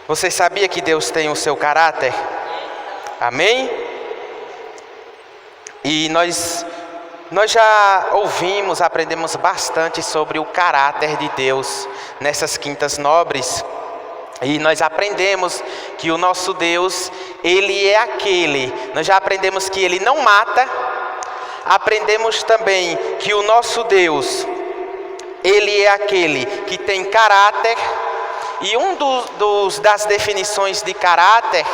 Você sabia que Deus tem o seu caráter? Amém? E nós já ouvimos, aprendemos bastante sobre o caráter de Deus nessas quintas nobres. E nós aprendemos que o nosso Deus, Ele é aquele. Nós já aprendemos que Ele não mata. Aprendemos também que o nosso Deus, Ele é aquele que tem caráter. E das definições de caráter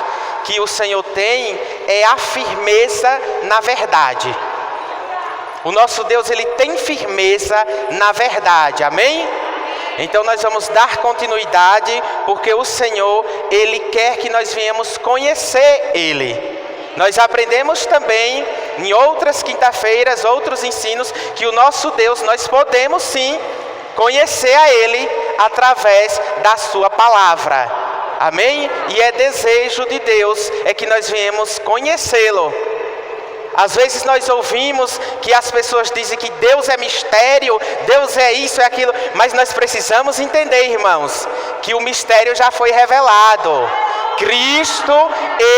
que o Senhor tem é a firmeza na verdade. O nosso Deus, Ele tem firmeza na verdade, amém? Então nós vamos dar continuidade, porque o Senhor, Ele quer que nós venhamos conhecer Ele. Nós aprendemos também em outras quinta-feiras, outros ensinos, que o nosso Deus, nós podemos sim conhecer a Ele através da sua palavra, amém? E é desejo de Deus, é que nós venhamos conhecê-lo. Às vezes nós ouvimos que as pessoas dizem que Deus é mistério, Deus é isso, é aquilo, mas nós precisamos entender, irmãos, que o mistério já foi revelado. Cristo,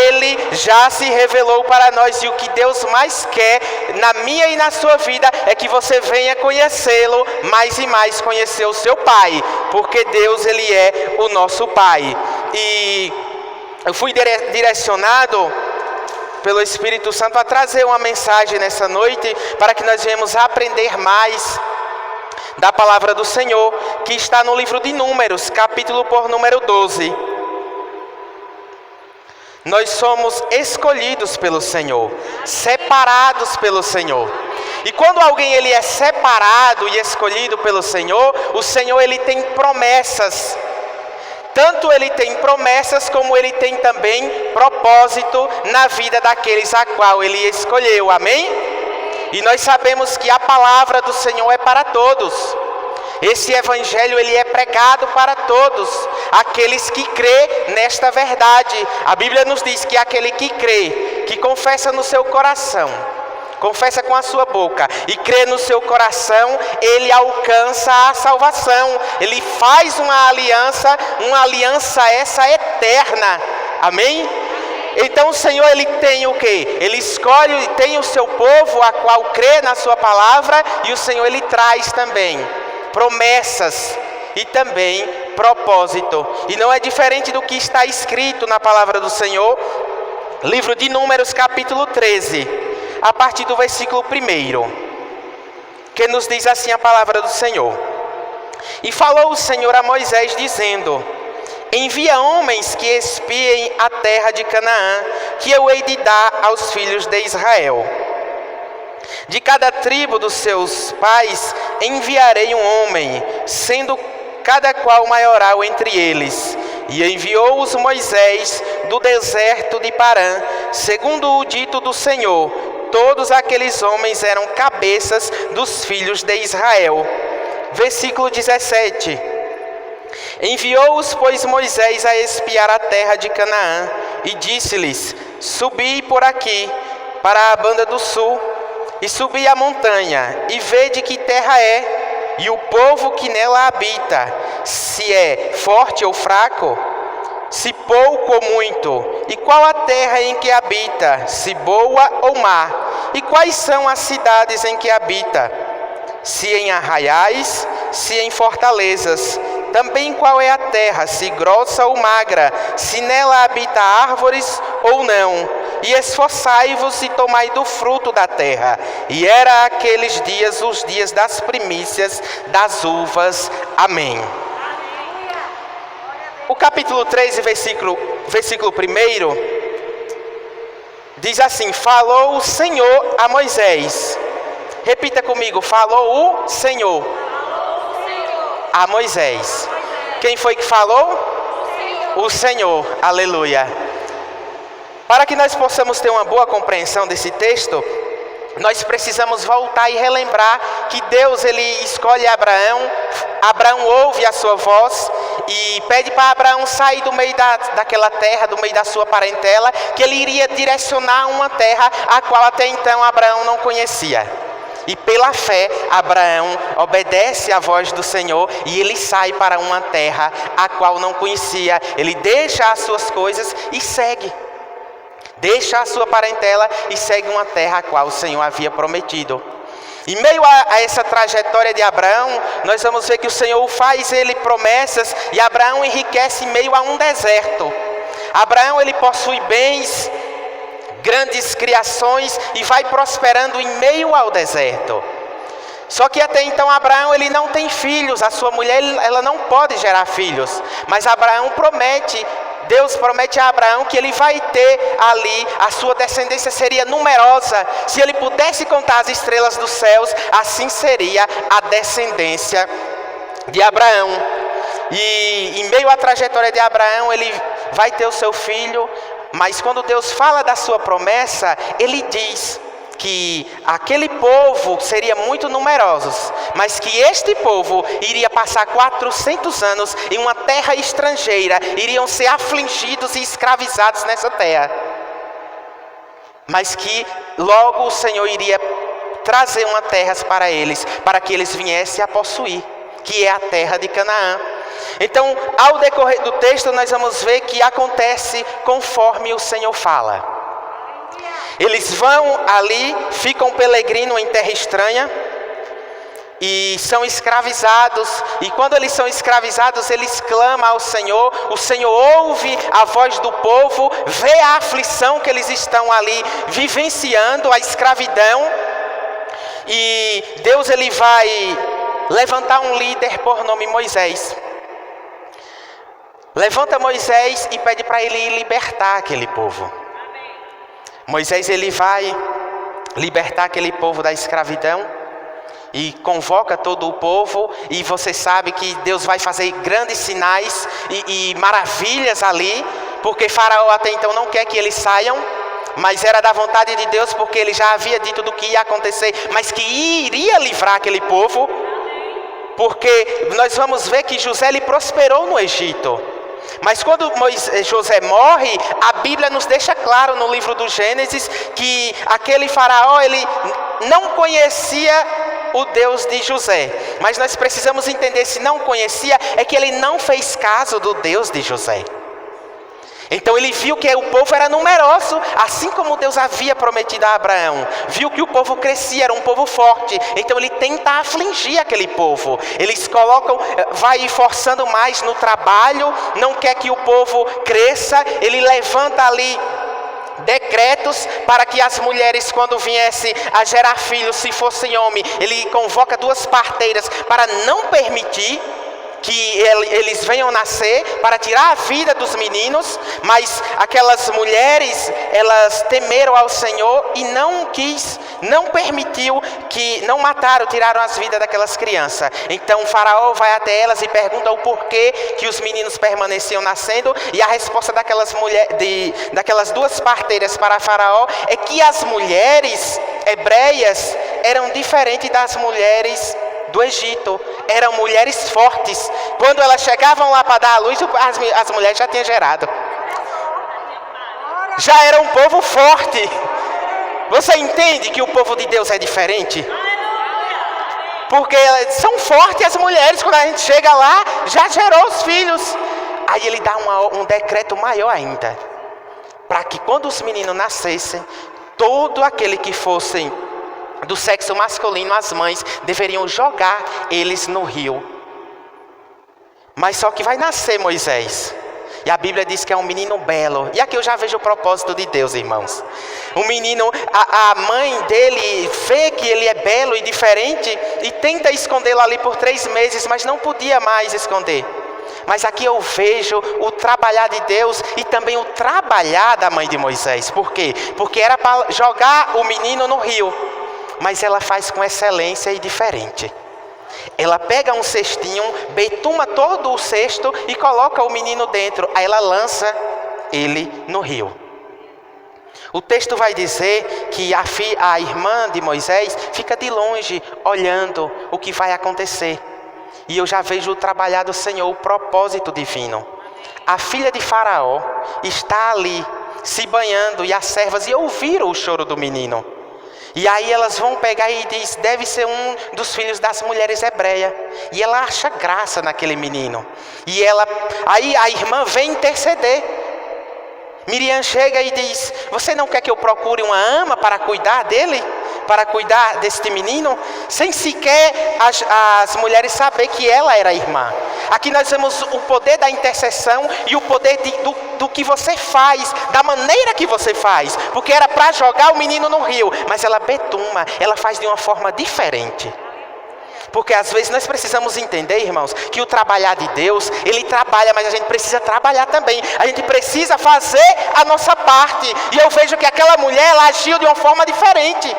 Ele já se revelou para nós, e o que Deus mais quer na minha e na sua vida é que você venha conhecê-lo mais e mais, conhecer o seu Pai, porque Deus, Ele é o nosso Pai. E eu fui direcionado pelo Espírito Santo a trazer uma mensagem nessa noite, para que nós venhamos aprender mais da palavra do Senhor, que está no livro de Números, capítulo por número 12. Nós somos escolhidos pelo Senhor, separados pelo Senhor. E quando alguém ele é separado e escolhido pelo Senhor, o Senhor ele tem promessas. Tanto ele tem promessas, como ele tem também propósito na vida daqueles a qual ele escolheu, amém? E nós sabemos que a palavra do Senhor é para todos. Esse evangelho ele é pregado para todos, aqueles que crê nesta verdade. A Bíblia nos diz que aquele que crê, que confessa no seu coração, confessa com a sua boca e crê no seu coração, ele alcança a salvação. Ele faz uma aliança essa eterna. Amém? Então o Senhor ele tem o quê? Ele escolhe, tem o seu povo a qual crê na sua palavra, e o Senhor ele traz também promessas e também propósito. E não é diferente do que está escrito na palavra do Senhor, livro de Números capítulo 13, a partir do versículo 1, que nos diz assim a palavra do Senhor. E falou o Senhor a Moisés dizendo: envia homens que espiem a terra de Canaã, que eu hei de dar aos filhos de Israel. De cada tribo dos seus pais enviarei um homem, sendo cada qual maioral entre eles. E enviou-os Moisés do deserto de Parã, segundo o dito do Senhor. Todos aqueles homens eram cabeças dos filhos de Israel. Versículo 17. Enviou-os, pois, Moisés a espiar a terra de Canaã, e disse-lhes: subi por aqui, para a banda do sul, e subi a montanha, e vede que terra é, e o povo que nela habita, se é forte ou fraco, se pouco ou muito, e qual a terra em que habita, se boa ou má, e quais são as cidades em que habita, se em arraiais, se em fortalezas, também qual é a terra, se grossa ou magra, se nela habita árvores ou não, e esforçai-vos e tomai do fruto da terra. E era aqueles dias os dias das primícias das uvas. Amém. O capítulo 13, versículo 1, diz assim: falou o Senhor a Moisés. Repita comigo: falou o Senhor a Moisés. Quem foi que falou? O Senhor. Aleluia. Para que nós possamos ter uma boa compreensão desse texto, nós precisamos voltar e relembrar que Deus ele escolhe Abraão. Abraão ouve a sua voz e pede para Abraão sair do meio daquela terra, do meio da sua parentela, que ele iria direcionar uma terra a qual até então Abraão não conhecia. E pela fé, Abraão obedece à voz do Senhor e ele sai para uma terra a qual não conhecia. Ele deixa as suas coisas e segue. Deixa a sua parentela e segue uma terra a qual o Senhor havia prometido. Em meio a essa trajetória de Abraão, nós vamos ver que o Senhor faz ele promessas e Abraão enriquece em meio a um deserto. Abraão ele possui bens, grandes criações e vai prosperando em meio ao deserto. Só que até então Abraão ele não tem filhos, a sua mulher ela não pode gerar filhos. Mas Abraão promete, Deus promete a Abraão que ele vai ter ali, a sua descendência seria numerosa. Se ele pudesse contar as estrelas dos céus, assim seria a descendência de Abraão. E em meio à trajetória de Abraão, ele vai ter o seu filho, mas quando Deus fala da sua promessa, ele diz que aquele povo seria muito numerosos, mas que este povo iria passar 400 anos em uma terra estrangeira, iriam ser afligidos e escravizados nessa terra, mas que logo o Senhor iria trazer uma terra para eles, para que eles viessem a possuir, que é a terra de Canaã. Então, ao decorrer do texto, nós vamos ver que acontece conforme o Senhor fala. Eles vão ali, ficam peregrinos em terra estranha e são escravizados. E quando eles são escravizados, eles clamam ao Senhor. O Senhor ouve a voz do povo, vê a aflição que eles estão ali vivenciando, a escravidão. E Deus ele vai levantar um líder por nome Moisés. Levanta Moisés e pede para ele ir libertar aquele povo. Moisés ele vai libertar aquele povo da escravidão e convoca todo o povo, e você sabe que Deus vai fazer grandes sinais e maravilhas ali, porque Faraó até então não quer que eles saiam, mas era da vontade de Deus, porque ele já havia dito do que ia acontecer, mas que iria livrar aquele povo, porque nós vamos ver que José ele prosperou no Egito. Mas quando José morre, a Bíblia nos deixa claro no livro do Gênesis que aquele faraó ele não conhecia o Deus de José. Mas nós precisamos entender, se não conhecia, é que ele não fez caso do Deus de José. Então ele viu que o povo era numeroso, assim como Deus havia prometido a Abraão. Viu que o povo crescia, era um povo forte. Então ele tenta afligir aquele povo. Eles colocam, vai forçando mais no trabalho, não quer que o povo cresça. Ele levanta ali decretos para que as mulheres, quando viessem a gerar filhos, se fossem homem, ele convoca 2 parteiras para não permitir que eles venham nascer, para tirar a vida dos meninos. Mas aquelas mulheres, elas temeram ao Senhor e não permitiu que, não mataram, tiraram as vidas daquelas crianças. Então o faraó vai até elas e pergunta o porquê que os meninos permaneciam nascendo, e a resposta daquelas 2 parteiras para faraó é que as mulheres hebreias eram diferentes das mulheres do Egito, eram mulheres fortes. Quando elas chegavam lá para dar a luz, as mulheres já tinham gerado. Já era um povo forte. Você entende que o povo de Deus é diferente? Porque são fortes as mulheres, quando a gente chega lá, já gerou os filhos. Aí ele dá um decreto maior ainda, para que quando os meninos nascessem, todo aquele que fossem do sexo masculino, as mães deveriam jogar eles no rio. Mas só que vai nascer Moisés, e a Bíblia diz que é um menino belo. E aqui eu já vejo o propósito de Deus, irmãos. O menino, a mãe dele vê que ele é belo e diferente, e tenta escondê-lo ali por 3 meses, mas não podia mais esconder. Mas aqui eu vejo o trabalhar de Deus e também o trabalhar da mãe de Moisés. Por quê? Porque era para jogar o menino no rio, mas ela faz com excelência e diferente. Ela pega um cestinho, betuma todo o cesto e coloca o menino dentro. Aí ela lança ele no rio. O texto vai dizer que a irmã de Moisés fica de longe olhando o que vai acontecer. E eu já vejo o trabalhar do Senhor, o propósito divino. A filha de Faraó está ali se banhando, e as servas ouviram o choro do menino. E aí elas vão pegar e diz, deve ser um dos filhos das mulheres hebreias. E ela acha graça naquele menino. E aí a irmã vem interceder. Miriam chega e diz, você não quer que eu procure uma ama para cuidar dele? Para cuidar deste menino? Sem sequer as mulheres saber que ela era irmã. Aqui nós vemos o poder da intercessão e o poder do que você faz, da maneira que você faz. Porque era para jogar o menino no rio, mas ela betuma, ela faz de uma forma diferente. Porque às vezes nós precisamos entender, irmãos, que o trabalhar de Deus, Ele trabalha, mas a gente precisa trabalhar também. A gente precisa fazer a nossa parte. E eu vejo que aquela mulher, ela agiu de uma forma diferente.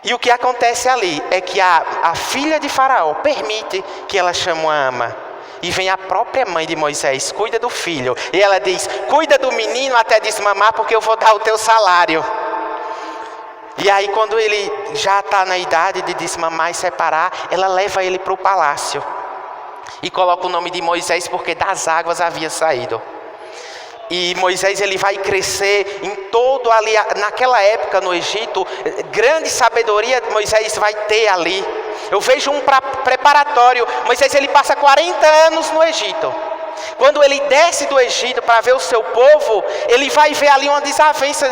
E o que acontece ali é que a filha de Faraó permite que ela chame uma ama. E vem a própria mãe de Moisés, cuida do filho. E ela diz, cuida do menino até desmamar, porque eu vou dar o teu salário. E aí quando ele já está na idade de desmamar e separar, ela leva ele para o palácio. E coloca o nome de Moisés porque das águas havia saído. E Moisés ele vai crescer em todo ali, naquela época no Egito, grande sabedoria Moisés vai ter ali. Eu vejo um preparatório, Moisés ele passa 40 anos no Egito. Quando ele desce do Egito para ver o seu povo, ele vai ver ali uma desavença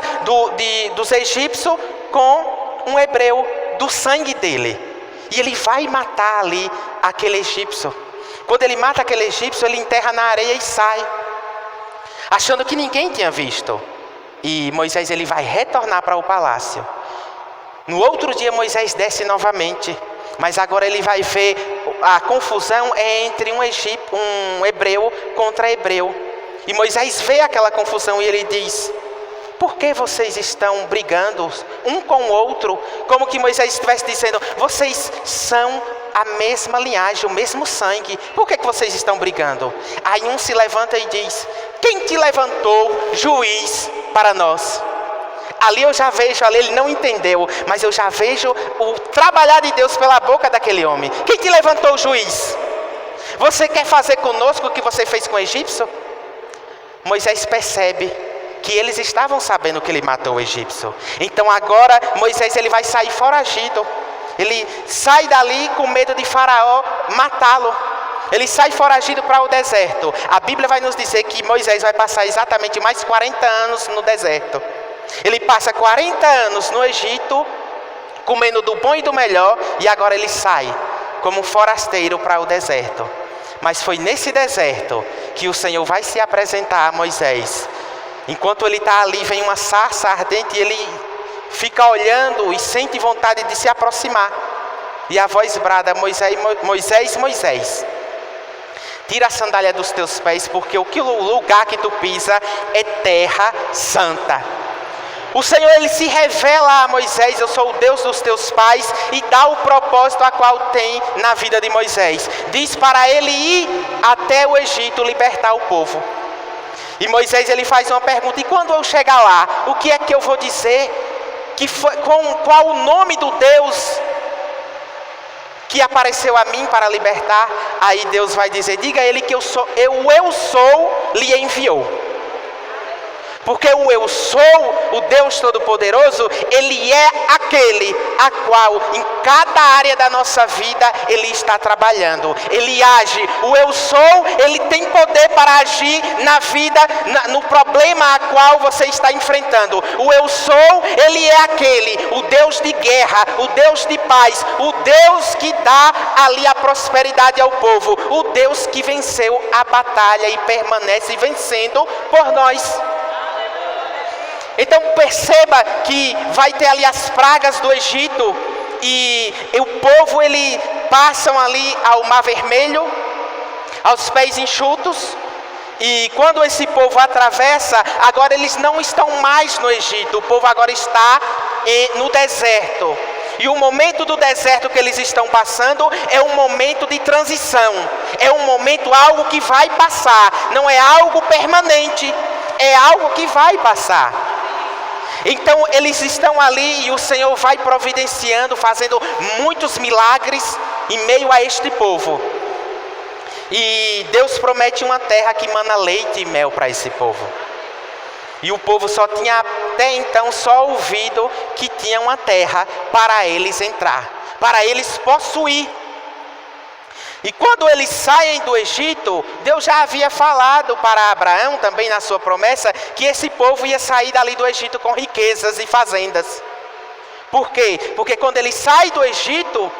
dos egípcios com um hebreu, do sangue dele. E ele vai matar ali aquele egípcio. Quando ele mata aquele egípcio, ele enterra na areia e sai, achando que ninguém tinha visto. E Moisés ele vai retornar para o palácio. No outro dia Moisés desce novamente, mas agora ele vai ver a confusão é entre um hebreu contra hebreu. E Moisés vê aquela confusão e ele diz, por que vocês estão brigando um com o outro? Como que Moisés estivesse dizendo, vocês são a mesma linhagem, o mesmo sangue. Por que vocês estão brigando? Aí um se levanta e diz, quem te levantou juiz para nós? Ali eu já vejo, ali ele não entendeu, mas eu já vejo o trabalhar de Deus pela boca daquele homem. Quem te levantou juiz? Você quer fazer conosco o que você fez com o egípcio? Moisés percebe que eles estavam sabendo que ele matou o egípcio. Então agora Moisés ele vai sair foragido. Ele sai dali com medo de Faraó matá-lo. Ele sai foragido para o deserto. A Bíblia vai nos dizer que Moisés vai passar exatamente mais 40 anos no deserto. Ele passa 40 anos no Egito, comendo do bom e do melhor, e agora ele sai como forasteiro para o deserto. Mas foi nesse deserto que o Senhor vai se apresentar a Moisés. Enquanto ele está ali, vem uma sarça ardente e ele fica olhando e sente vontade de se aproximar. E a voz brada, Moisés, Moisés, Moisés, tira a sandália dos teus pés, porque o lugar que tu pisa é terra santa. O Senhor ele se revela a Moisés, eu sou o Deus dos teus pais, e dá o propósito a qual tem na vida de Moisés. Diz para ele ir até o Egito libertar o povo. E Moisés ele faz uma pergunta, e quando eu chegar lá, o que é que eu vou dizer? Qual o nome do Deus que apareceu a mim para libertar? Aí Deus vai dizer, diga a ele que eu sou, lhe enviou. Porque o eu sou, o Deus Todo-Poderoso, Ele é aquele a qual em cada área da nossa vida Ele está trabalhando. Ele age, o eu sou, Ele tem poder para agir na vida, no problema a qual você está enfrentando. O eu sou, Ele é aquele, o Deus de guerra, o Deus de paz, o Deus que dá ali a prosperidade ao povo, o Deus que venceu a batalha e permanece vencendo por nós. Então perceba que vai ter ali as pragas do Egito e o povo ele passam ali ao Mar Vermelho, aos pés enxutos. E quando esse povo atravessa, agora eles não estão mais no Egito, o povo agora está no deserto. E o momento do deserto que eles estão passando é um momento de transição, é um momento, algo que vai passar, não é algo permanente, é algo que vai passar. Então eles estão ali e o Senhor vai providenciando, fazendo muitos milagres em meio a este povo. E Deus promete uma terra que mana leite e mel para esse povo. E o povo só tinha até então só ouvido que tinha uma terra para eles entrar, para eles possuir. E quando eles saem do Egito, Deus já havia falado para Abraão, também na sua promessa, que esse povo ia sair dali do Egito com riquezas e fazendas. Por quê? Porque quando ele sai do Egito,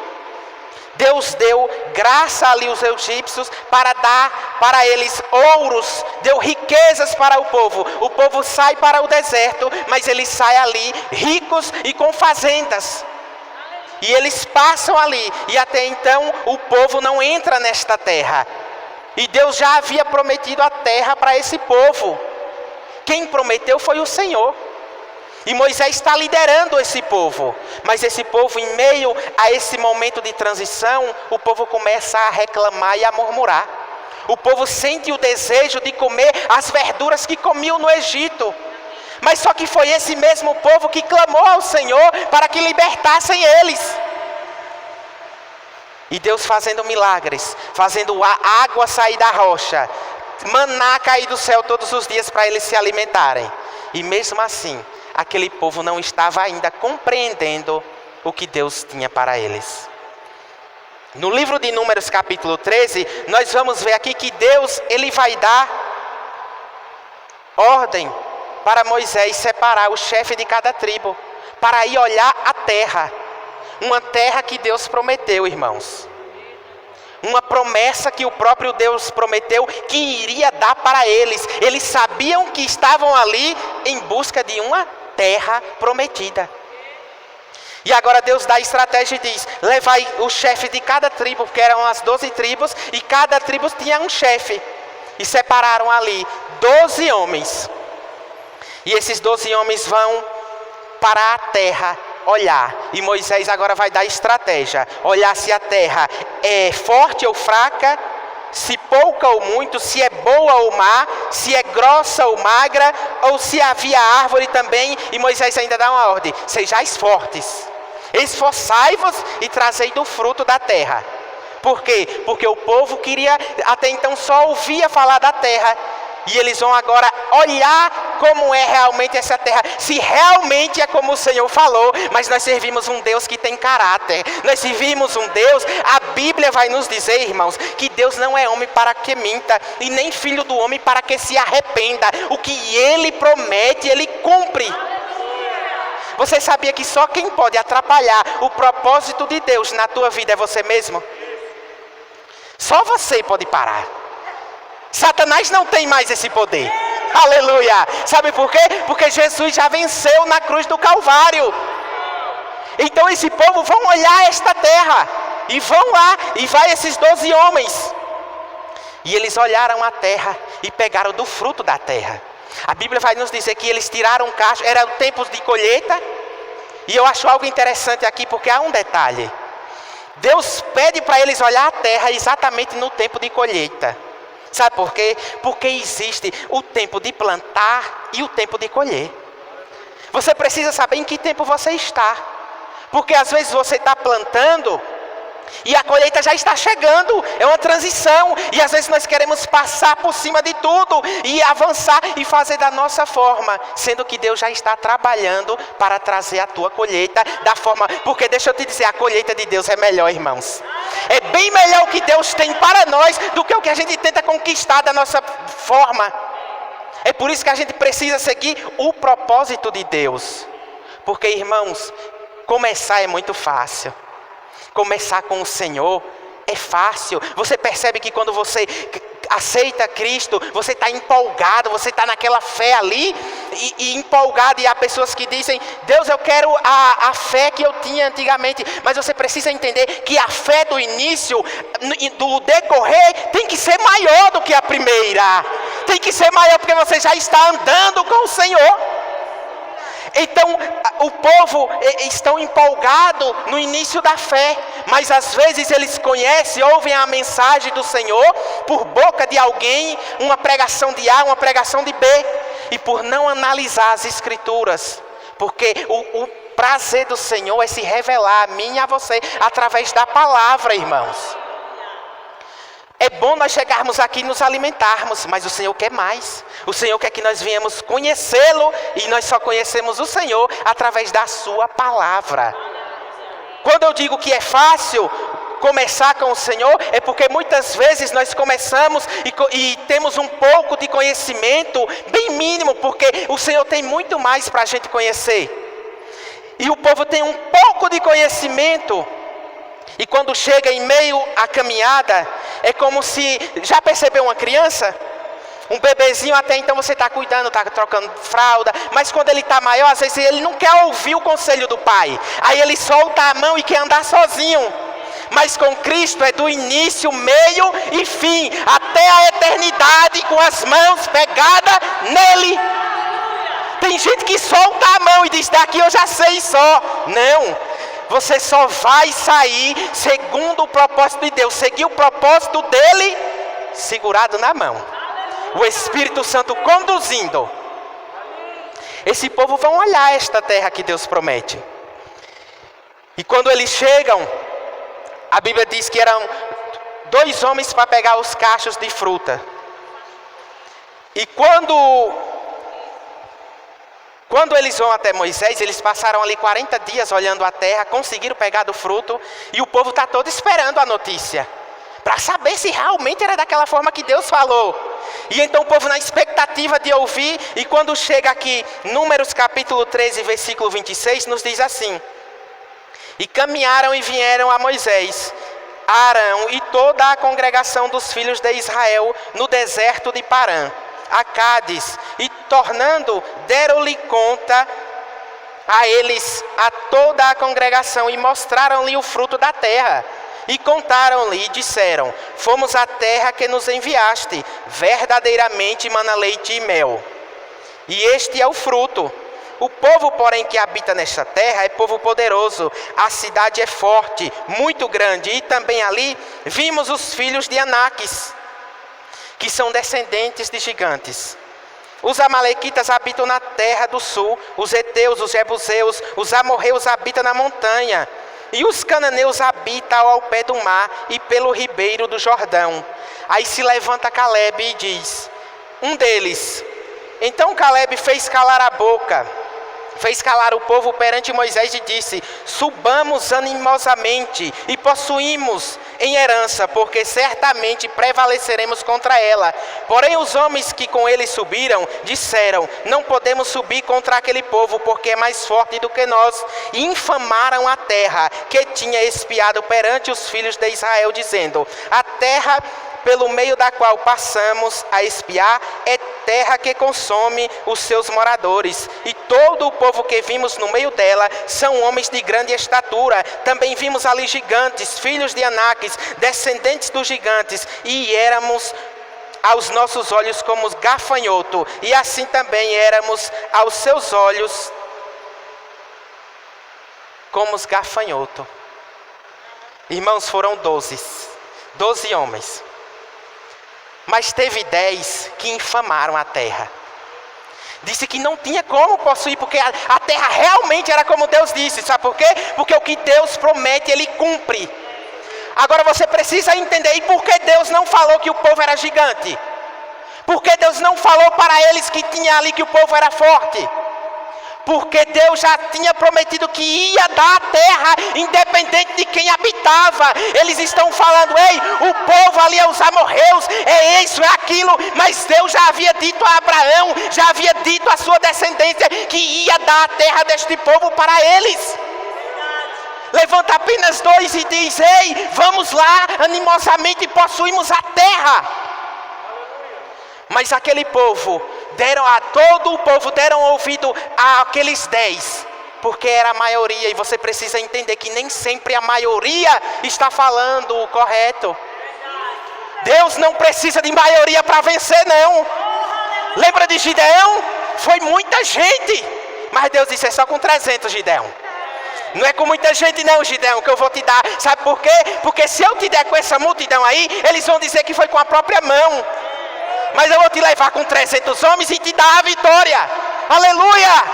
Deus deu graça ali aos egípcios para dar para eles ouros, deu riquezas para o povo. O povo sai para o deserto, mas eles saem ali ricos e com fazendas. E eles passam ali, e até então o povo não entra nesta terra. E Deus já havia prometido a terra para esse povo. Quem prometeu foi o Senhor. E Moisés está liderando esse povo. Mas esse povo, em meio a esse momento de transição, o povo começa a reclamar e a murmurar. O povo sente o desejo de comer as verduras que comiam no Egito. Mas só que foi esse mesmo povo que clamou ao Senhor para que libertassem eles. E Deus fazendo milagres, fazendo a água sair da rocha, maná cair do céu todos os dias para eles se alimentarem. E mesmo assim, aquele povo não estava ainda compreendendo o que Deus tinha para eles. No livro de Números capítulo 13, nós vamos ver aqui que Deus, ele vai dar ordem para Moisés separar o chefe de cada tribo, para ir olhar a terra. Uma terra que Deus prometeu, irmãos. Uma promessa que o próprio Deus prometeu que iria dar para eles. Eles sabiam que estavam ali em busca de uma terra prometida. E agora Deus dá a estratégia e diz: levai o chefe de cada tribo, porque eram as 12 tribos, e cada tribo tinha um chefe. E separaram ali 12 homens. E esses 12 homens vão para a terra olhar. E Moisés agora vai dar estratégia. Olhar se a terra é forte ou fraca, se pouca ou muito, se é boa ou má, se é grossa ou magra, ou se havia árvore também. E Moisés ainda dá uma ordem: sejais fortes, esforçai-vos e trazei do fruto da terra. Por quê? Porque o povo queria, até então só ouvia falar da terra. E eles vão agora olhar como é realmente essa terra. Se realmente é como o Senhor falou. Mas nós servimos um Deus que tem caráter. Nós servimos um Deus, a Bíblia vai nos dizer, irmãos, que Deus não é homem para que minta, e nem filho do homem para que se arrependa. O que Ele promete, Ele cumpre. Você sabia que só quem pode atrapalhar o propósito de Deus na tua vida é você mesmo? Só você pode parar. Satanás não tem mais esse poder. Aleluia. Sabe por quê? Porque Jesus já venceu na cruz do Calvário. Então esse povo vão olhar esta terra. E vão lá. E vai esses 12 homens. E eles olharam a terra e pegaram do fruto da terra. A Bíblia vai nos dizer que eles tiraram cacho. Era o tempo de colheita. E eu acho algo interessante aqui, porque há um detalhe. Deus pede para eles olhar a terra exatamente no tempo de colheita. Sabe por quê? Porque existe o tempo de plantar e o tempo de colher. Você precisa saber em que tempo você está. Porque às vezes você está plantando e a colheita já está chegando. É uma transição. E às vezes nós queremos passar por cima de tudo e avançar e fazer da nossa forma. Sendo que Deus já está trabalhando para trazer a tua colheita da forma. Porque deixa eu te dizer, a colheita de Deus é melhor, irmãos. É bem melhor o que Deus tem para nós do que o que a gente tenta conquistar da nossa forma. É por isso que a gente precisa seguir o propósito de Deus. Porque, irmãos, começar é muito fácil. Começar com o Senhor é fácil. Você percebe que quando você aceita Cristo, você está empolgado, você está naquela fé ali, e empolgado, e há pessoas que dizem: Deus, eu quero a fé que eu tinha antigamente. Mas você precisa entender que a fé do início, do decorrer, tem que ser maior do que a primeira. Tem que ser maior porque você já está andando com o Senhor. Então o povo estão empolgados no início da fé, mas às vezes eles conhecem, ouvem a mensagem do Senhor por boca de alguém, uma pregação de A, uma pregação de B, e por não analisar as Escrituras, porque o prazer do Senhor é se revelar a mim e a você através da palavra, irmãos. É bom nós chegarmos aqui e nos alimentarmos, mas o Senhor quer mais. O Senhor quer que nós venhamos conhecê-lo, e nós só conhecemos o Senhor através da sua palavra. Quando eu digo que é fácil começar com o Senhor, é porque muitas vezes nós começamos e temos um pouco de conhecimento, bem mínimo, porque o Senhor tem muito mais para a gente conhecer. E o povo tem um pouco de conhecimento, e quando chega em meio à caminhada, é como se, já percebeu uma criança? Um bebezinho até então você está cuidando, está trocando fralda, mas quando ele está maior, às vezes ele não quer ouvir o conselho do pai. Aí ele solta a mão e quer andar sozinho. Mas com Cristo é do início, meio e fim, até a eternidade, com as mãos pegadas nele. Tem gente que solta a mão e diz, daqui eu já sei só. Não, você só vai sair segundo o propósito de Deus. Seguir o propósito dele, segurado na mão. O Espírito Santo conduzindo. Esse povo vão olhar esta terra que Deus promete. E quando eles chegam, a Bíblia diz que eram 2 homens para pegar os cachos de fruta. E quando eles vão até Moisés, eles passaram ali 40 dias olhando a terra, conseguiram pegar do fruto, e o povo está todo esperando a notícia, para saber se realmente era daquela forma que Deus falou. E então o povo na expectativa de ouvir, e quando chega aqui, Números capítulo 13, versículo 26, nos diz assim: e caminharam e vieram a Moisés, Arão e toda a congregação dos filhos de Israel no deserto de Parã, a Cádiz, e tornando, deram-lhe conta a eles, a toda a congregação, e mostraram-lhe o fruto da terra. E contaram-lhe e disseram: fomos à terra que nos enviaste, verdadeiramente mana leite e mel. E este é o fruto. O povo, porém, que habita nesta terra é povo poderoso, a cidade é forte, muito grande, e também ali vimos os filhos de Aнаques, que são descendentes de gigantes. Os amalequitas habitam na terra do sul, os heteus, os jebuseus, os amorreus habitam na montanha, e os cananeus habitam ao pé do mar e pelo ribeiro do Jordão. Aí se levanta Calebe e diz, um deles: então Calebe fez calar a boca, fez calar o povo perante Moisés e disse: subamos animosamente e possuímos em herança, porque certamente prevaleceremos contra ela. Porém os homens que com ele subiram disseram: não podemos subir contra aquele povo, porque é mais forte do que nós. E infamaram a terra que tinha espiado perante os filhos de Israel, dizendo: a terra pelo meio da qual passamos a espiar é terra que consome os seus moradores, e todo o povo que vimos no meio dela são homens de grande estatura. Também vimos ali gigantes, filhos de Aнаques, descendentes dos gigantes, e éramos aos nossos olhos como gafanhoto, e assim também éramos aos seus olhos como gafanhoto. Irmãos, foram 12 homens. Mas teve 10 que infamaram a terra. Disse que não tinha como possuir, porque a terra realmente era como Deus disse. Sabe por quê? Porque o que Deus promete, Ele cumpre. Agora você precisa entender, e por que Deus não falou que o povo era gigante? Por que Deus não falou para eles que tinha ali que o povo era forte? Porque Deus já tinha prometido que ia dar a terra, independente de quem habitava. Eles estão falando: ei, o povo ali é os amorreus, é isso, é aquilo. Mas Deus já havia dito a Abraão, já havia dito à sua descendência, que ia dar a terra deste povo para eles. Levanta apenas 2 e diz: ei, vamos lá, animosamente possuímos a terra. Mas aquele povo, todo o povo deram ouvido àqueles 10, porque era a maioria, e você precisa entender que nem sempre a maioria está falando o correto. Deus não precisa de maioria para vencer, não. Lembra de Gideão? Foi muita gente, mas Deus disse: é só com 300, Gideão. Não é com muita gente não, Gideão, que eu vou te dar. Sabe por quê? Porque se eu te der com essa multidão aí, eles vão dizer que foi com a própria mão. Mas eu vou te levar com 300 homens e te dar a vitória. Aleluia!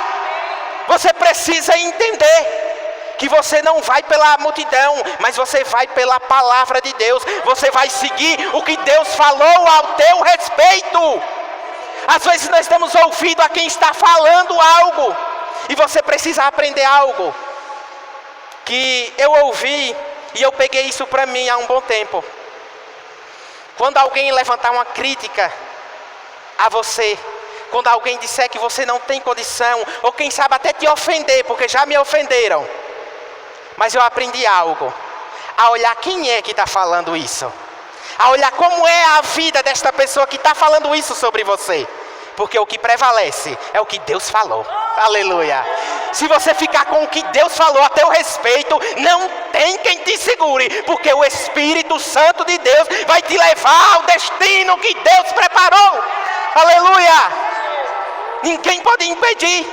Você precisa entender que você não vai pela multidão, mas você vai pela palavra de Deus. Você vai seguir o que Deus falou ao teu respeito. Às vezes nós damos ouvido a quem está falando algo, e você precisa aprender algo que eu ouvi e eu peguei isso para mim há um bom tempo. Quando alguém levantar uma crítica a você, quando alguém disser que você não tem condição, ou quem sabe até te ofender, porque já me ofenderam, mas eu aprendi algo, a olhar quem é que está falando isso, a olhar como é a vida desta pessoa que está falando isso sobre você, porque o que prevalece é o que Deus falou. Aleluia. Se você ficar com o que Deus falou a teu respeito, não tem quem te segure, porque o Espírito Santo de Deus vai te levar ao destino que Deus preparou. Aleluia. Ninguém pode impedir.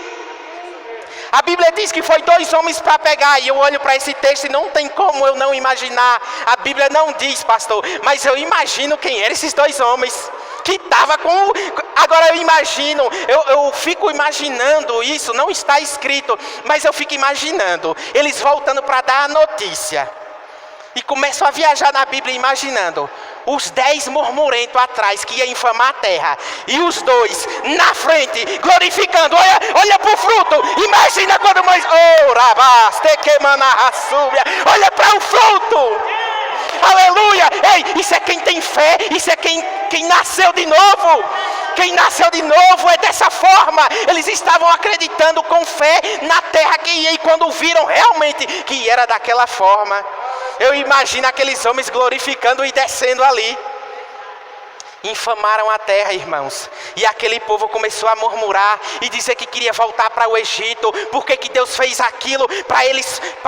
A Bíblia diz que foi 2 homens para pegar, e eu olho para esse texto e não tem como eu não imaginar. A Bíblia não diz, pastor, mas eu imagino quem eram esses 2 homens que estava com... Agora eu imagino, eu fico imaginando isso, não está escrito, mas eu fico imaginando eles voltando para dar a notícia, e começam a viajar na Bíblia imaginando os 10 murmurentos atrás que ia infamar a terra, e os 2 na frente glorificando. Olha para o fruto. Imagina quando Moisés, olha para o fruto. Aleluia. Ei, isso é quem tem fé, isso é quem nasceu de novo. Quem nasceu de novo é dessa forma. Eles estavam acreditando com fé na terra que ia, e quando viram realmente que era daquela forma, eu imagino aqueles homens glorificando e descendo ali. Infamaram a terra, irmãos, e aquele povo começou a murmurar e dizer que queria voltar para o Egito. Por que Deus fez aquilo? Para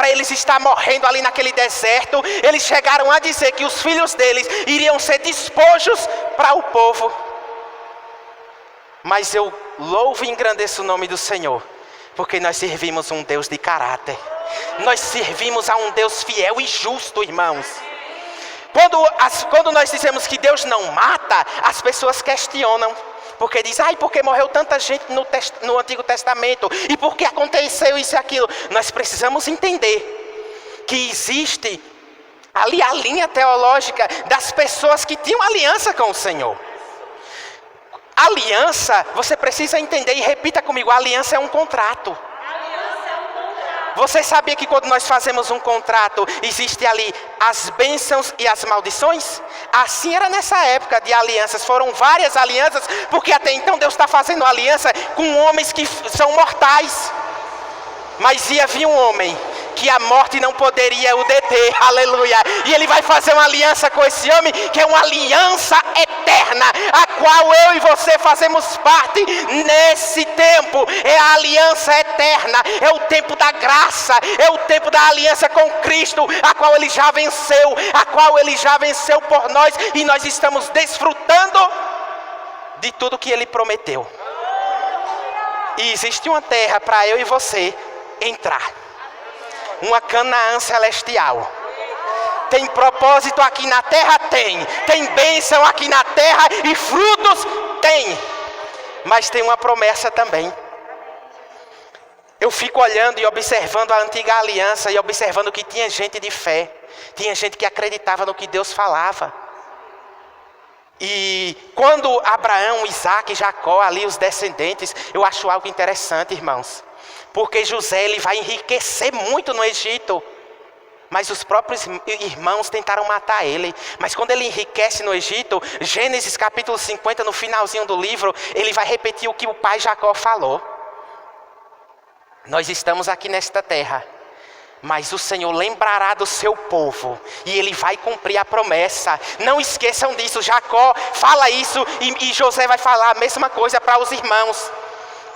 eles estar morrendo ali naquele deserto. Eles chegaram a dizer que os filhos deles iriam ser despojos para o povo. Mas eu louvo e engrandeço o nome do Senhor, porque nós servimos um Deus de caráter. Nós servimos a um Deus fiel e justo, irmãos. Quando nós dizemos que Deus não mata, as pessoas questionam, porque dizem, por que morreu tanta gente no Antigo Testamento? E por que aconteceu isso e aquilo? Nós precisamos entender que existe ali a linha teológica das pessoas que tinham aliança com o Senhor. Aliança, você precisa entender, e repita comigo, a aliança é um contrato. Você sabia que quando nós fazemos um contrato, existe ali as bênçãos e as maldições? Assim era nessa época de alianças, foram várias alianças, porque até então Deus está fazendo aliança com homens que são mortais. Mas ia vir um homem que a morte não poderia o deter, aleluia. E ele vai fazer uma aliança com esse homem, que é uma aliança eterna, a qual eu e você fazemos parte nesse tempo. É a aliança eterna, é o tempo da graça, é o tempo da aliança com Cristo, a qual ele já venceu por nós, e nós estamos desfrutando de tudo que ele prometeu. E existe uma terra para eu e você entrar, uma Canaã celestial. Tem propósito aqui na terra? Tem bênção aqui na terra e frutos? Tem. Mas tem uma promessa também. Eu fico olhando e observando a antiga aliança, e observando que tinha gente de fé, tinha gente que acreditava no que Deus falava. E quando Abraão, Isaac, Jacó, ali os descendentes, eu acho algo interessante, irmãos, porque José, ele vai enriquecer muito no Egito, mas os próprios irmãos tentaram matar ele. Mas quando ele enriquece no Egito, Gênesis capítulo 50, no finalzinho do livro, ele vai repetir o que o pai Jacó falou. Nós estamos aqui nesta terra, mas o Senhor lembrará do seu povo, e ele vai cumprir a promessa. Não esqueçam disso. Jacó fala isso, e José vai falar a mesma coisa para os irmãos.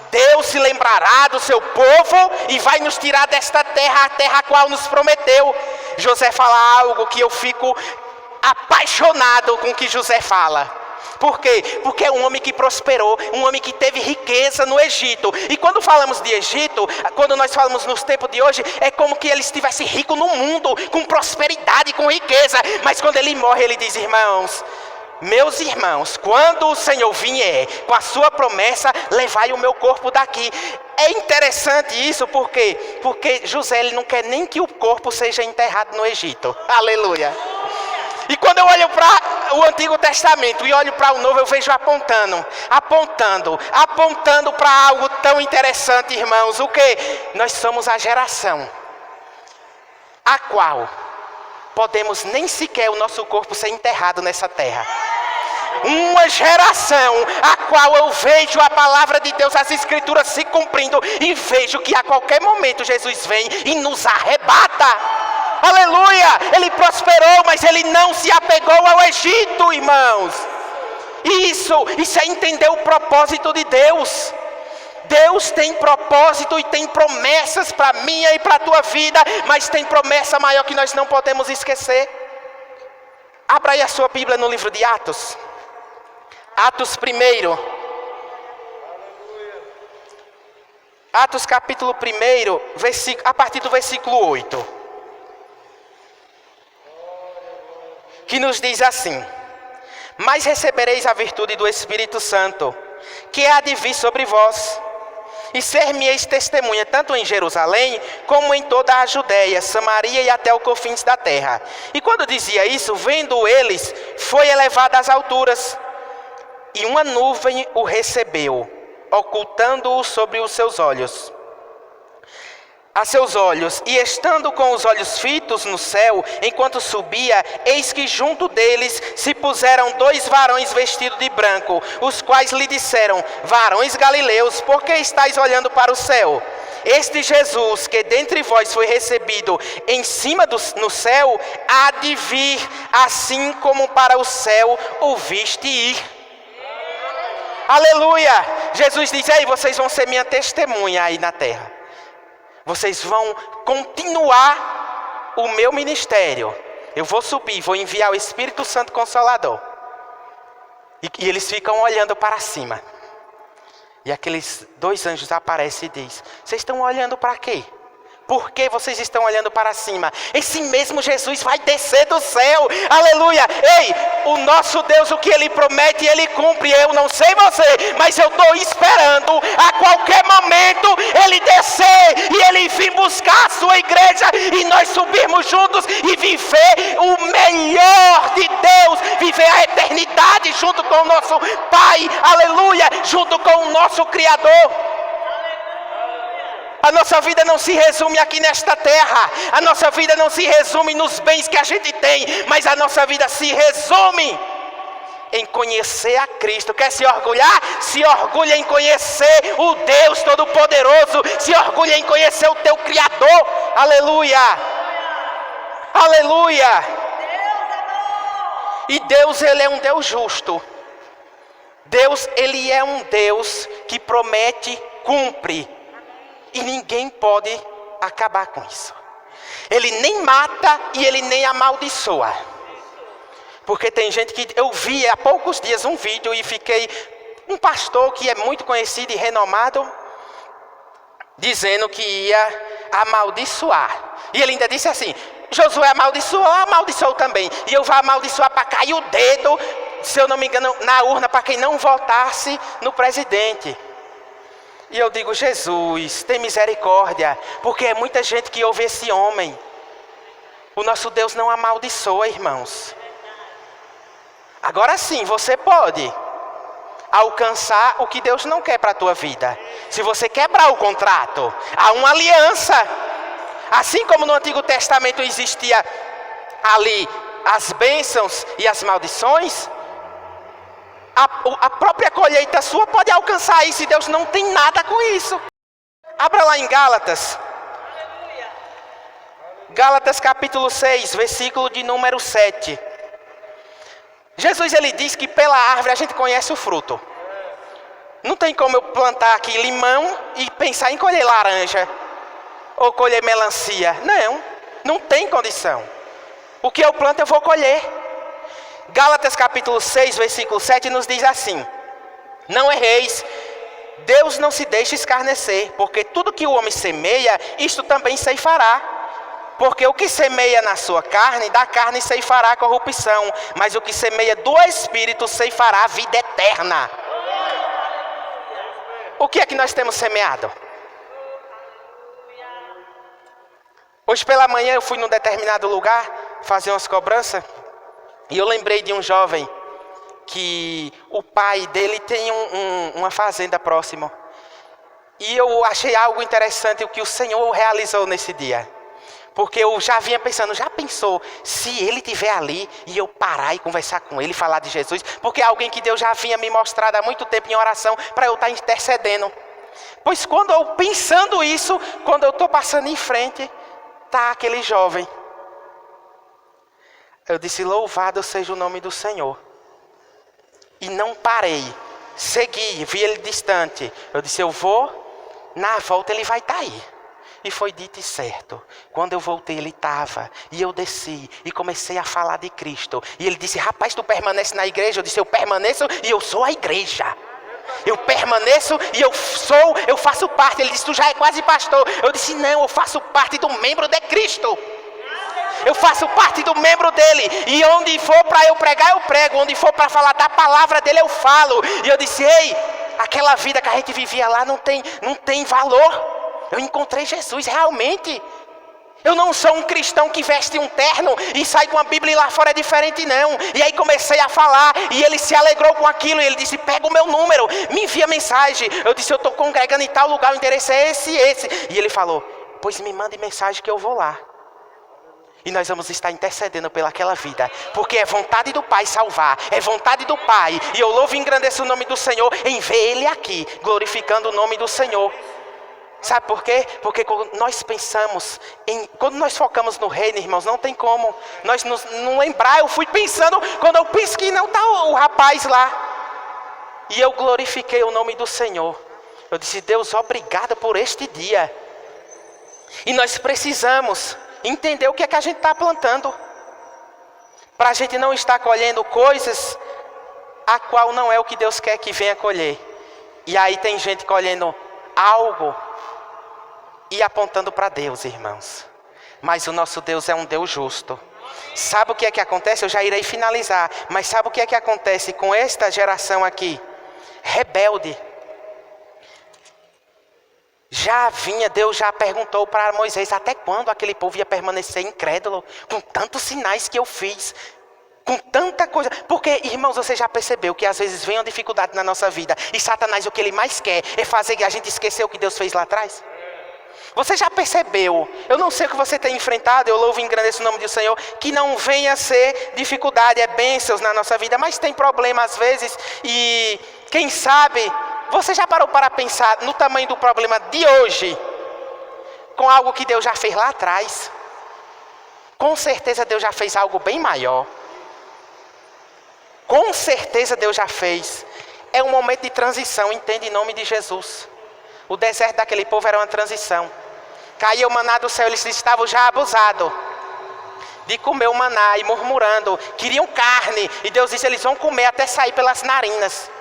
Deus se lembrará do seu povo e vai nos tirar desta terra, a terra a qual nos prometeu. José fala algo que eu fico apaixonado com o que José fala. Por quê? Porque é um homem que prosperou, um homem que teve riqueza no Egito. E quando falamos de Egito, quando nós falamos nos tempos de hoje, é como que ele estivesse rico no mundo, com prosperidade, com riqueza. Mas quando ele morre, ele diz, irmãos, meus irmãos, quando o Senhor vier com a sua promessa, levai o meu corpo daqui. É interessante isso, porque José ele não quer nem que o corpo seja enterrado no Egito. Aleluia. E quando eu olho para o Antigo Testamento e olho para o Novo, eu vejo apontando para algo tão interessante, irmãos. O que? Nós somos a geração a qual podemos nem sequer o nosso corpo ser enterrado nessa terra. Uma geração a qual eu vejo a palavra de Deus, as escrituras se cumprindo, e vejo que a qualquer momento Jesus vem e nos arrebata. Aleluia! Ele prosperou, mas ele não se apegou ao Egito, irmãos. Isso é entender o propósito de Deus. Deus tem propósito e tem promessas para a minha e para a tua vida, mas tem promessa maior que nós não podemos esquecer. Abra aí a sua Bíblia no livro de Atos. Atos 1. Atos capítulo 1, a partir do versículo 8. Que nos diz assim: mas recebereis a virtude do Espírito Santo, que há de vir sobre vós, e ser-me-eis testemunha, tanto em Jerusalém, como em toda a Judéia, Samaria e até os confins da terra. E quando dizia isso, vendo eles, foi elevado às alturas, e uma nuvem o recebeu, ocultando-o sobre os seus olhos. A seus olhos, e estando com os olhos fitos no céu, enquanto subia, eis que junto deles se puseram 2 varões vestidos de branco, os quais lhe disseram: varões galileus, por que estáis olhando para o céu? Este Jesus, que dentre vós foi recebido em cima no céu, há de vir, assim como para o céu o viste ir. Aleluia! Jesus diz: ei, vocês vão ser minha testemunha aí na terra. Vocês vão continuar o meu ministério. Eu vou subir, vou enviar o Espírito Santo Consolador. E eles ficam olhando para cima. E aqueles 2 anjos aparecem e dizem: vocês estão olhando para quê? Por que vocês estão olhando para cima? Esse mesmo Jesus vai descer do céu. Aleluia. Ei, o nosso Deus, o que Ele promete, Ele cumpre. Eu não sei você, mas eu estou esperando a qualquer momento Ele descer e Ele vir buscar a sua igreja e nós subirmos juntos e viver o melhor de Deus, viver a eternidade junto com o nosso Pai. Aleluia. Junto com o nosso Criador. A nossa vida não se resume aqui nesta terra. A nossa vida não se resume nos bens que a gente tem. Mas a nossa vida se resume em conhecer a Cristo. Quer se orgulhar? Se orgulha em conhecer o Deus Todo-Poderoso. Se orgulha em conhecer o teu Criador. Aleluia. Aleluia. E Deus, Ele é um Deus justo. Deus, Ele é um Deus que promete, cumpre. E ninguém pode acabar com isso. Ele nem mata e Ele nem amaldiçoa. Porque tem gente que... Eu vi há poucos dias um vídeo e fiquei... Um pastor que é muito conhecido e renomado, dizendo que ia amaldiçoar. E ele ainda disse assim: Josué amaldiçoou também. E eu vou amaldiçoar para cair o dedo, se eu não me engano, na urna, para quem não votasse no presidente. E eu digo: Jesus, tem misericórdia, porque é muita gente que ouve esse homem. O nosso Deus não amaldiçoa, irmãos. Agora sim, você pode alcançar o que Deus não quer para a tua vida. Se você quebrar o contrato, há uma aliança. Assim como no Antigo Testamento existia ali as bênçãos e as maldições, a própria colheita sua pode alcançar isso, e Deus não tem nada com isso. Abra lá em Gálatas. Gálatas capítulo 6, versículo de número 7. Jesus, ele diz que pela árvore a gente conhece o fruto. Não tem como eu plantar aqui limão e pensar em colher laranja ou colher melancia. Não tem condição. O que eu planto eu vou colher. Gálatas capítulo 6, versículo 7 nos diz assim: não erreis, Deus não se deixa escarnecer, porque tudo que o homem semeia, isto também ceifará. Porque o que semeia na sua carne, da carne ceifará a corrupção, mas o que semeia do Espírito ceifará a vida eterna. O que é que nós temos semeado? Hoje pela manhã eu fui num determinado lugar fazer umas cobranças e eu lembrei de um jovem que o pai dele tem uma fazenda próximo. E eu achei algo interessante o que o Senhor realizou nesse dia. Porque eu já vinha pensando, já pensou se ele estiver ali e eu parar e conversar com ele, falar de Jesus? Porque é alguém que Deus já vinha me mostrado há muito tempo em oração para eu estar intercedendo. Pois quando eu pensando isso, quando eu estou passando em frente, está aquele jovem. Eu disse, louvado seja o nome do Senhor. E não parei, segui, vi ele distante. Eu disse, eu vou, na volta ele vai estar aí. E foi dito e certo. Quando eu voltei ele estava. E eu desci e comecei a falar de Cristo. E ele disse, rapaz, tu permanece na igreja? Eu disse, eu permaneço e eu sou a igreja. Eu permaneço e eu faço parte. Ele disse, tu já é quase pastor. Eu disse, não, eu faço parte do membro de Cristo. Eu faço parte do membro dele. E onde for para eu pregar, eu prego. Onde for para falar da palavra dele, eu falo. E eu disse, ei, aquela vida que a gente vivia lá não tem valor. Eu encontrei Jesus realmente. Eu não sou um cristão que veste um terno e sai com a Bíblia e lá fora é diferente não. E aí comecei a falar e ele se alegrou com aquilo. E ele disse, pega o meu número, me envia mensagem. Eu disse, eu estou congregando em tal lugar, o endereço é esse. E ele falou, pois me mande mensagem que eu vou lá. E nós vamos estar intercedendo pelaquela vida. Porque é vontade do Pai salvar. É vontade do Pai. E eu louvo e engrandeço o nome do Senhor em ver ele aqui, glorificando o nome do Senhor. Sabe por quê? Porque quando nós pensamos, quando nós focamos no reino, irmãos, não tem como nós não lembrar. Eu fui pensando, quando eu penso que não está o rapaz lá. E eu glorifiquei o nome do Senhor. Eu disse, Deus, obrigado por este dia. E nós precisamos entender o que é que a gente está plantando. Para a gente não estar colhendo coisas a qual não é o que Deus quer que venha colher. E aí tem gente colhendo algo e apontando para Deus, irmãos. Mas o nosso Deus é um Deus justo. Sabe o que é que acontece? Eu já irei finalizar. Mas sabe o que é que acontece com esta geração aqui? Rebelde. Deus já perguntou para Moisés, até quando aquele povo ia permanecer incrédulo? Com tantos sinais que eu fiz. Com tanta coisa. Porque, irmãos, você já percebeu que às vezes vem uma dificuldade na nossa vida. E Satanás o que ele mais quer é fazer que a gente esquecer o que Deus fez lá atrás? Você já percebeu, eu não sei o que você tem enfrentado, eu louvo e engrandeço o nome do Senhor, que não venha a ser dificuldade, é bênçãos na nossa vida, mas tem problema às vezes, e quem sabe, você já parou para pensar no tamanho do problema de hoje, com algo que Deus já fez lá atrás? Com certeza Deus já fez algo bem maior. Com certeza Deus já fez. É um momento de transição, entende, em nome de Jesus. O deserto daquele povo era uma transição. Caiu o maná do céu, eles estavam já abusados de comer o maná e murmurando, queriam carne, e Deus disse, eles vão comer até sair pelas narinas.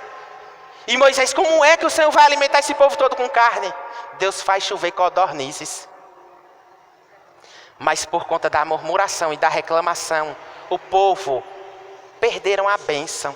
E Moisés, como é que o Senhor vai alimentar esse povo todo com carne? Deus faz chover codornizes. Mas por conta da murmuração e da reclamação, o povo perderam a bênção.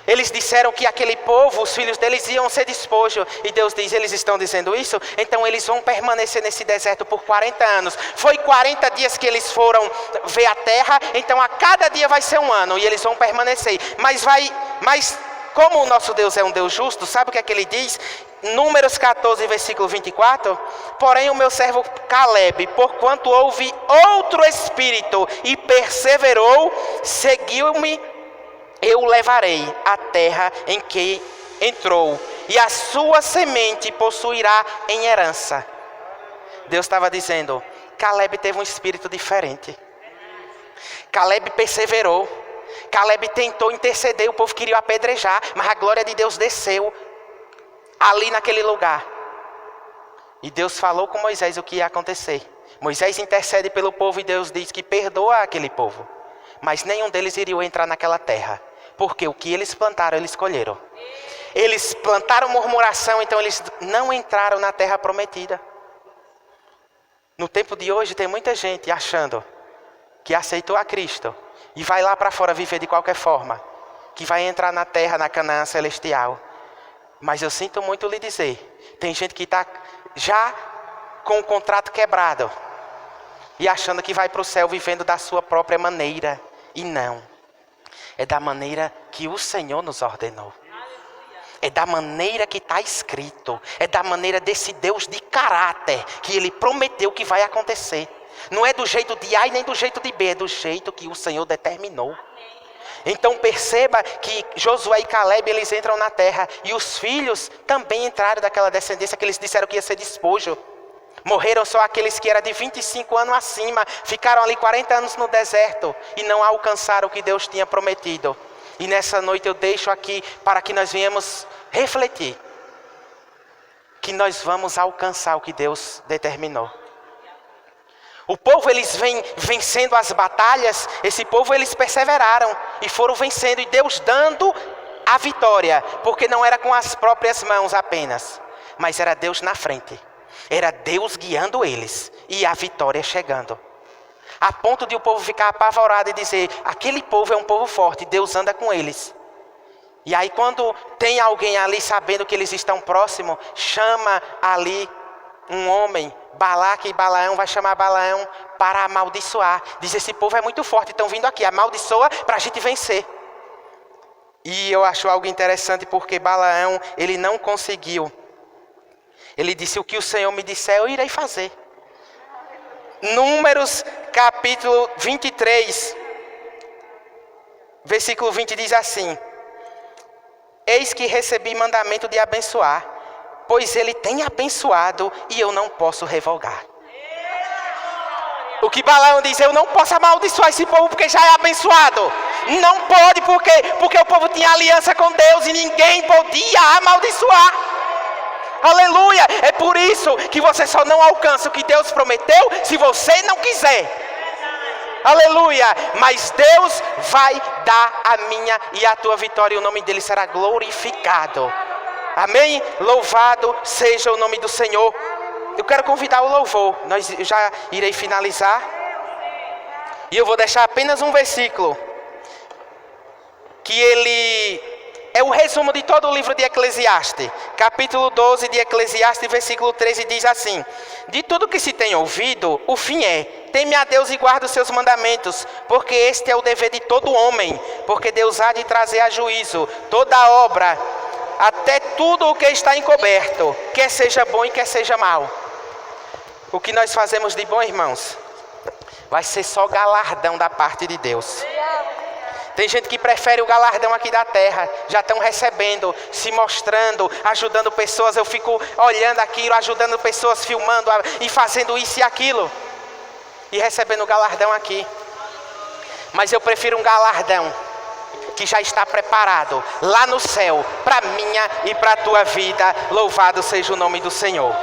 Eles disseram que aquele povo, os filhos deles iam ser despojo. E Deus diz, eles estão dizendo isso? Então eles vão permanecer nesse deserto por 40 anos. Foi 40 dias que eles foram ver a terra. Então a cada dia vai ser um ano. E eles vão permanecer. Mas como o nosso Deus é um Deus justo, sabe o que é que ele diz? Números 14, versículo 24. Porém o meu servo Caleb, porquanto houve outro espírito e perseverou, seguiu-me, eu o levarei à terra em que entrou, e a sua semente possuirá em herança. Deus estava dizendo, Caleb teve um espírito diferente. Caleb perseverou. Caleb tentou interceder, o povo queria apedrejar, mas a glória de Deus desceu ali naquele lugar. E Deus falou com Moisés o que ia acontecer. Moisés intercede pelo povo e Deus diz que perdoa aquele povo. Mas nenhum deles iria entrar naquela terra. Porque o que eles plantaram, eles colheram. Eles plantaram murmuração, então eles não entraram na terra prometida. No tempo de hoje tem muita gente achando que aceitou a Cristo e vai lá para fora viver de qualquer forma, que vai entrar na terra, na Canaã celestial. Mas eu sinto muito lhe dizer, tem gente que está já com o contrato quebrado e achando que vai para o céu vivendo da sua própria maneira. E não, é da maneira que o Senhor nos ordenou. É da maneira que está escrito. É da maneira desse Deus de caráter que Ele prometeu que vai acontecer. Não é do jeito de A e nem do jeito de B, é do jeito que o Senhor determinou. Então perceba que Josué e Caleb, eles entram na terra. E os filhos também entraram daquela descendência que eles disseram que ia ser despojo. Morreram só aqueles que eram de 25 anos acima. Ficaram ali 40 anos no deserto e não alcançaram o que Deus tinha prometido. E nessa noite eu deixo aqui para que nós venhamos refletir. Que nós vamos alcançar o que Deus determinou. O povo, eles vêm vencendo as batalhas. Esse povo, eles perseveraram e foram vencendo. E Deus dando a vitória. Porque não era com as próprias mãos apenas. Mas era Deus na frente. Era Deus guiando eles. E a vitória chegando. A ponto de o povo ficar apavorado e dizer, aquele povo é um povo forte, Deus anda com eles. E aí quando tem alguém ali sabendo que eles estão próximos, chama ali um homem, Balaque e Balaão, vai chamar Balaão para amaldiçoar. Diz, esse povo é muito forte, estão vindo aqui, amaldiçoa para a gente vencer. E eu acho algo interessante porque Balaão, ele não conseguiu. Ele disse, o que o Senhor me disser, eu irei fazer. Números capítulo 23, versículo 20 diz assim: eis que recebi mandamento de abençoar, pois ele tem abençoado e eu não posso revogar. O que Balaão diz, eu não posso amaldiçoar esse povo porque já é abençoado. Não pode, porque o povo tinha aliança com Deus e ninguém podia amaldiçoar. Aleluia! É por isso que você só não alcança o que Deus prometeu se você não quiser. Aleluia! Mas Deus vai dar a minha e a tua vitória e o nome dele será glorificado. Amém? Louvado seja o nome do Senhor. Eu quero convidar o louvor. Eu já irei finalizar. E eu vou deixar apenas um versículo. Que ele é o resumo de todo o livro de Eclesiastes. Capítulo 12 de Eclesiastes, versículo 13 diz assim: de tudo que se tem ouvido, o fim é: teme a Deus e guarda os seus mandamentos, porque este é o dever de todo homem, porque Deus há de trazer a juízo toda a obra, até tudo o que está encoberto, quer seja bom e quer seja mal. O que nós fazemos de bom, irmãos, vai ser só galardão da parte de Deus. Tem gente que prefere o galardão aqui da terra. Já estão recebendo, se mostrando, ajudando pessoas. Eu fico olhando aquilo, ajudando pessoas, filmando e fazendo isso e aquilo. E recebendo o galardão aqui. Mas eu prefiro um galardão que já está preparado lá no céu, para minha e para a tua vida. Louvado seja o nome do Senhor.